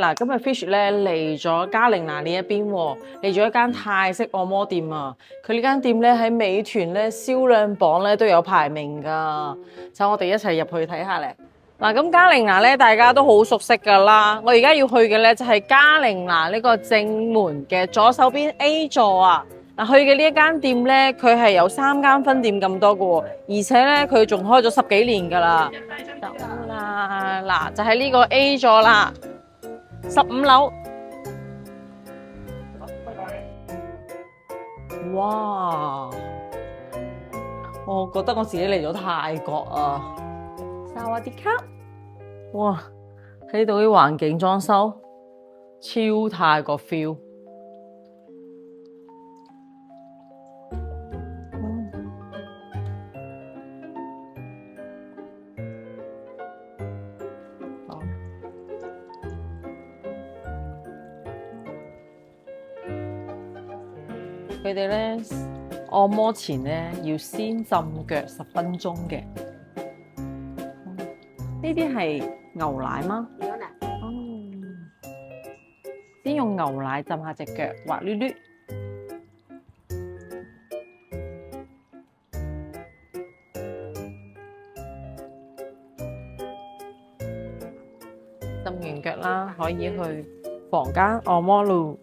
嗱，今日 Fish 咧嚟咗嘉陵娜呢一邊喎，嚟咗一間泰式按摩店啊。佢呢間店咧喺美團咧銷量榜咧都有排名㗎，就我哋一齊入去睇下咧。嗱，咁嘉陵娜咧大家都好熟悉㗎啦。我而家要去嘅咧就係嘉陵娜呢個正門嘅左手邊 A 座啊。嗱，去嘅呢一間店咧，佢係有3間分店咁多嘅喎，而且咧佢仲開咗10幾年㗎啦。得啦，嗱就係呢個 A 座啦，15樓。哇！我覺得我自己嚟咗泰國啊！薩瓦迪卡！哇！睇到啲環境裝修，超泰國 feel。佢哋咧按摩前咧要先浸腳10分鐘嘅。呢啲係牛奶嗎？牛奶。哦。先用牛奶浸下隻腳，滑捋捋。浸完腳啦，可以去房間按摩咯。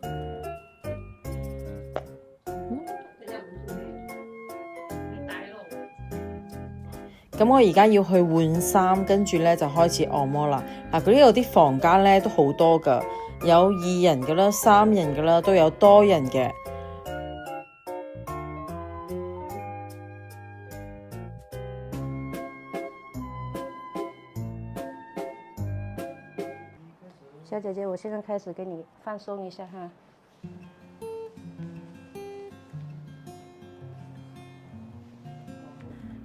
咁我而家要去換衫，跟住咧就開始按摩啦。嗱，佢呢度啲房間咧都好多噶，有2人嘅啦、3人嘅啦，都有多人嘅。小姐姐，我現在開始給你放鬆一下哈。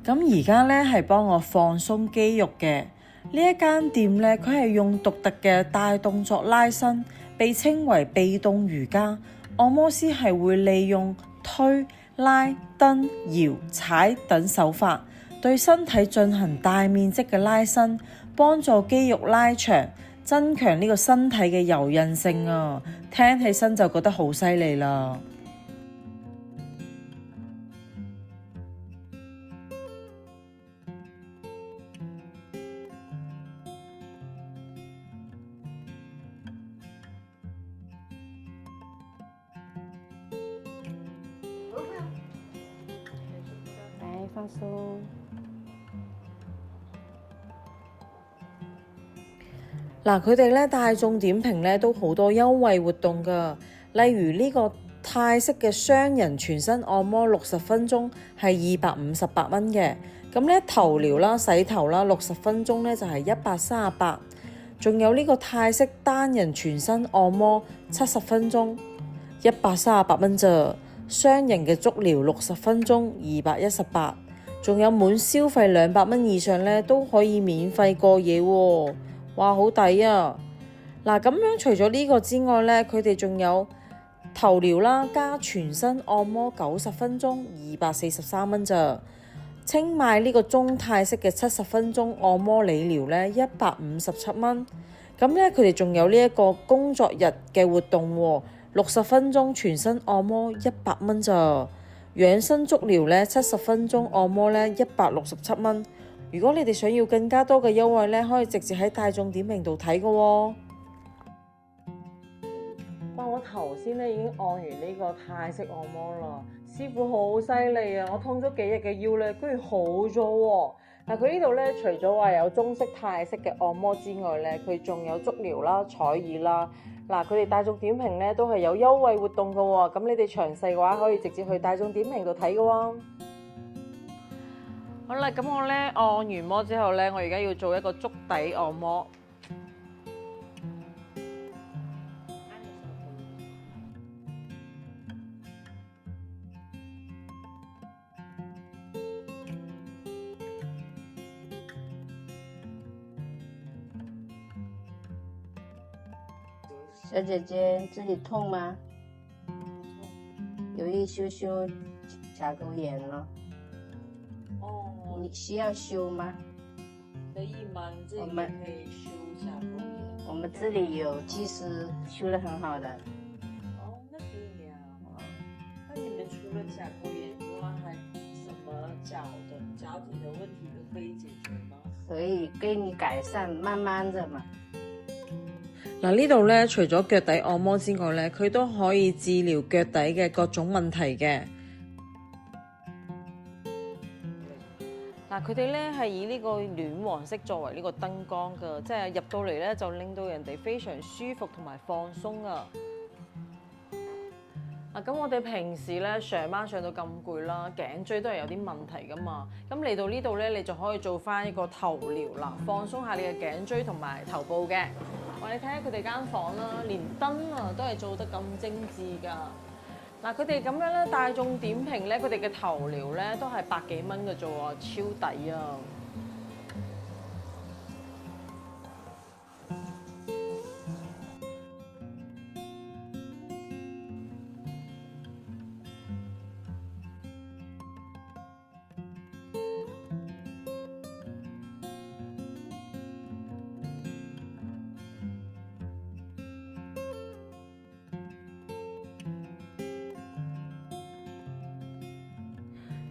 咁而家咧係幫我放鬆肌肉嘅呢一間店咧，佢係用獨特嘅大動作拉伸，被稱為被動瑜伽。按摩師係會利用推、拉、蹬、搖、踩等手法，對身體進行大面積嘅拉伸，幫助肌肉拉長，增強呢個身體嘅柔韌性啊！聽起身就覺得好犀利啦〜來放鬆。嗱，佢哋咧大眾點評咧都好多優惠活動噶，例如呢個泰式嘅雙人全身按摩60分鐘係258蚊嘅，咁咧頭療啦、洗頭啦60分鐘咧就係138，仲有呢個泰式單人全身按摩70分鐘138蚊咋，雙人嘅足療60分鐘218，仲有滿消費200蚊以上咧都可以免費過夜喎。哇，好抵啊！嗱，咁樣除咗呢個之外咧，佢哋仲有頭療啦，加全身按摩90分鐘243蚊咋。清邁呢個中泰式嘅70分鐘按摩理療咧157蚊。咁咧佢哋仲有呢一個工作日嘅活動喎，60分鐘全身按摩100蚊咋。養生足療咧70分鐘按摩咧167蚊。如果你哋想要更加多嘅優惠咧，可以直接喺大眾點評度睇嘅喎。哇！我頭先咧已經按完呢個泰式按摩啦，師傅好犀利啊！我痛咗幾日嘅腰咧，居然好咗喎。嗱，佢呢度咧除咗話有中式、泰式嘅按摩之外咧，佢仲有足療啦、彩耳啦。嗱，佢哋大眾點評咧都係有優惠活動嘅喎。咁你哋詳細嘅話可以直接去大眾點評度睇嘅喎。好啦，咁我咧按完摩之後咧，我而家要做一個足底按摩。小姐姐，這裡痛嗎？有一羞羞甲溝炎了。哦，你需要修嗎？可以嗎？你這裡可以修甲溝炎。我們這裡有技師修得很好的。哦，那可以呀。那你們除了甲溝炎之外，還什麼腳底的問題都可以解決嗎？可以給你改善，慢慢的嘛。嗱，呢度咧，除咗腳底按摩之外咧，佢都可以治療腳底嘅各種問題嘅。嗱，佢哋咧係以呢個暖黃色作為呢個燈光㗎，即係入到嚟咧就令到人哋非常舒服同埋放鬆啊！咁我哋平時咧上班上到咁攰啦，頸椎都係有啲問題㗎嘛。咁嚟到呢度咧，你就可以做返一個頭療啦，放鬆下你嘅頸椎同埋頭部嘅。我哋睇下佢哋間房啦，連燈啊都係做得咁精緻㗎。嗱，佢哋咁樣咧，大眾點評咧，佢哋嘅頭療咧都係百幾蚊嘅啫喎，超抵啊！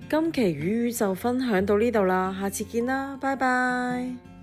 今期粵語就分享到呢度啦，下次見啦，拜拜。